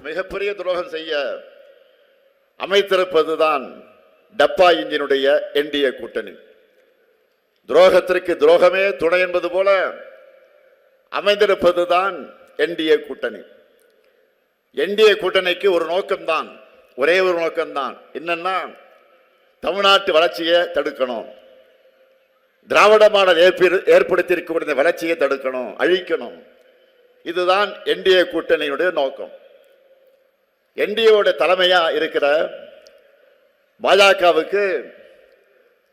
மிகப்பெரிய துரோகம் செய்ய அமைத்திருப்பதுதான் டப்பா இன்ஜினுடைய என்டிஏ கூட்டணி. துரோகத்திற்கு துரோகமே துணை என்பது போல அமைந்திருப்பதுதான் என்டிஏ கூட்டணி. என்டிஏ கூட்டணிக்கு ஒரு நோக்கம்தான், ஒரே ஒரு நோக்கம்தான். என்னன்னா, தமிழ்நாட்டு வளர்ச்சியை தடுக்கணும், திராவிட மாடல் ஏற்படுத்தியிருக்கக்கூடிய வளர்ச்சியை தடுக்கணும், அழிக்கணும். இதுதான் என்டிஏ கூட்டணியுடைய நோக்கம். என்டிஏவோட தலைமையா இருக்கிற பாஜகவுக்கு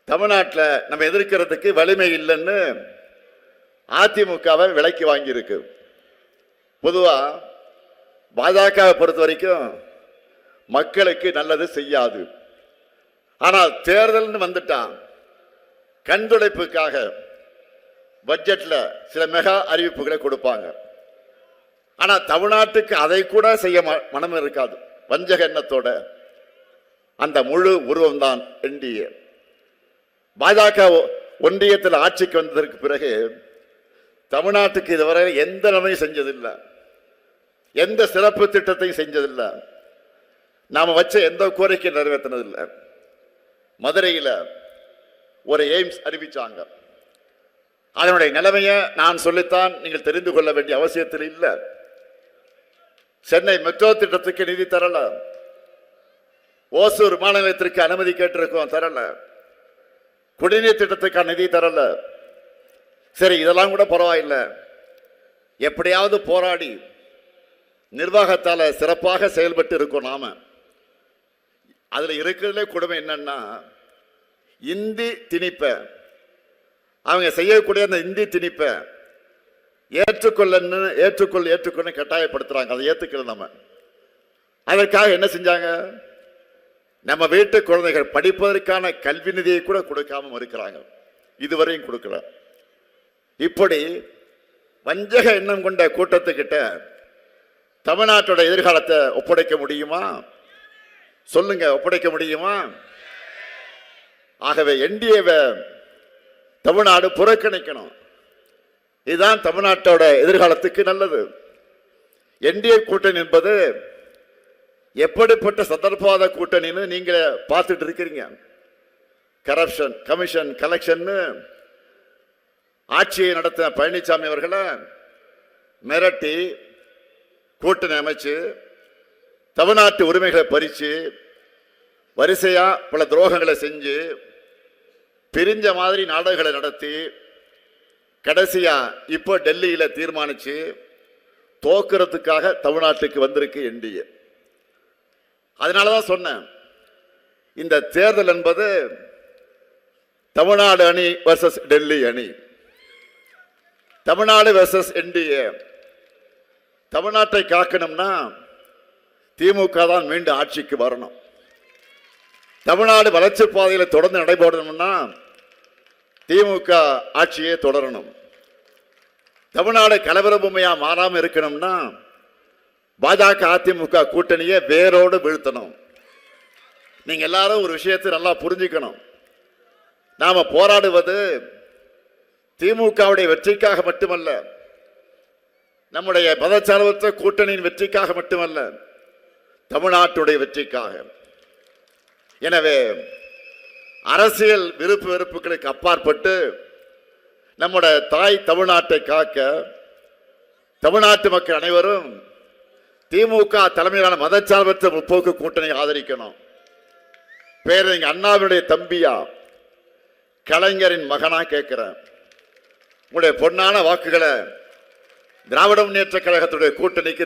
தமிழ்நாட்டில் நம்ம எதிர்க்கிறதுக்கு வலிமை இல்லைன்னு அதிமுகவை விலைக்கு வாங்கியிருக்கு. பொதுவா பாஜகவை பொறுத்த வரைக்கும் மக்களுக்கு நல்லது செய்யாது. ஆனால் தேர்தல்னு வந்துட்டான், கண்துடைப்புக்காக பட்ஜெட்ல சில மெகா அறிவிப்புகளை கொடுப்பாங்க. ஆனா தமிழ்நாட்டுக்கு அதை கூட செய்ய மனம் இருக்காது. வஞ்சக எண்ணத்தோட அந்த முழு உருவம் தான் என்டிஏ. பாஜக ஒன்றியத்தில் ஆட்சிக்கு வந்ததற்கு பிறகு தமிழ்நாட்டுக்கு இதுவரை எந்த நன்மையும் செஞ்சதில்லை, எந்த சிறப்பு திட்டத்தையும் செஞ்சதில்லை, நாம வச்ச எந்த கோரிக்கை நிறைவேற்றினதில்லை. மதுரையில் ஒரு எய்ம்ஸ் அறிவிச்சாங்க. அதனுடைய நிலைமையை நான் சொல்லித்தான் நீங்கள் தெரிந்து கொள்ள வேண்டிய அவசியத்தில் இல்லை. சென்னை மெட்ரோ திட்டத்துக்கு நிதி தரல, ஓசூர் விமான நிலையத்திற்கு அனுமதி கேட்டிருக்கோம், தரல. குடிநீர் திட்டத்துக்கான நிதி தரல. சரி, இதெல்லாம் கூட பரவாயில்லை, எப்படியாவது போராடி நிர்வாகத்தால் சிறப்பாக செயல்பட்டு இருக்கோம் நாம. அதுல இருக்கிறதுலே கொடுமை என்னன்னா, இந்தி திணிப்பை, அவங்க செய்யக்கூடிய அந்த இந்தி திணிப்பை ஏற்றுக்கொள்ள கட்டாயப்படுத்துறாங்க. அதை ஏற்றுக்கல. நம்ம அதற்காக என்ன செஞ்சாங்க, நம்ம வீட்டு குழந்தைகள் படிப்பதற்கான கல்வி நிதியை கூட கொடுக்காம இருக்கிறாங்க, இதுவரையும் கொடுக்கல. இப்படி வஞ்சக எண்ணம் கொண்ட கூட்டத்துக்கிட்ட தமிழ்நாட்டோட எதிர்காலத்தை ஒப்படைக்க முடியுமா? சொல்லுங்க, ஒப்படைக்க முடியுமா? ஆகவே என்டிஏவை தமிழ்நாடு புறக்கணிக்கணும். இதுதான் தமிழ்நாட்டோட எதிர்காலத்துக்கு நல்லது. என்டிஏ கூட்டணி என்பது எப்படிப்பட்ட சந்தர்ப்பவாத கூட்டணின்னு நீங்க பார்த்துட்டு இருக்கிறீங்க. கரப்ஷன் கமிஷன் கலெக்ஷன் ஆட்சியை நடத்தின பழனிசாமி அவர்களை மிரட்டி கூட்டணி அமைச்சு தமிழ்நாட்டு உரிமைகளை பறிச்சு வரிசையா பல துரோகங்களை செஞ்சு பிரிஞ்ச மாதிரி நாடகங்களை நடத்தி கடைசியா இப்போ டெல்லியில தீர்மானிச்சு தோக்கிறதுக்காக தமிழ்நாட்டுக்கு வந்திருக்கு என்டிஏ. அதனாலதான் சொன்னேன், இந்த தேர்தல் என்பது தமிழ்நாடு அணி வர்சஸ் டெல்லி அணி, தமிழ்நாடு வர்சஸ் என்டிஏ. தமிழ்நாட்டை காக்கணும்னா திமுக தான் மீண்டும் ஆட்சிக்கு வரணும். தமிழ்நாடு வளர்ச்சி பாதையில் தொடர்ந்து நடைபெறணும்னா திமுக ஆட்சியை தொடரணும். தமிழ்நாடு கலவர பூமியா மாறாம இருக்கணும்னா பாஜக அதிமுக கூட்டணியை வேரோடு வீழ்த்தணும். நீங்க எல்லாரும் ஒரு விஷயத்தை நல்லா புரிஞ்சுக்கணும், நாம போராடுவது திமுகவுடைய வெற்றிக்காக மட்டுமல்ல, நம்முடைய மதச்சார்பற்ற கூட்டணியின் வெற்றிக்காக மட்டுமல்ல, தமிழ்நாட்டுடைய வெற்றிக்காக. எனவே அரசியல் விருப்பு வெறுப்புகளுக்கு அப்பாற்பட்டு நம்முடைய தாய் தமிழ்நாட்டை காக்க தமிழ்நாட்டு மக்கள் அனைவரும் திமுக தலைமையிலான மதச்சார்பற்ற முற்போக்கு கூட்டணி ஆதரிக்கணும். பேரறிஞர் அண்ணாவினுடைய தம்பியா, கலைஞரின் மகனா கேட்கிறேன், உங்களுடைய பொன்னான வாக்குகளை திராவிட முன்னேற்ற கழகத்துடைய கூட்டணிக்கு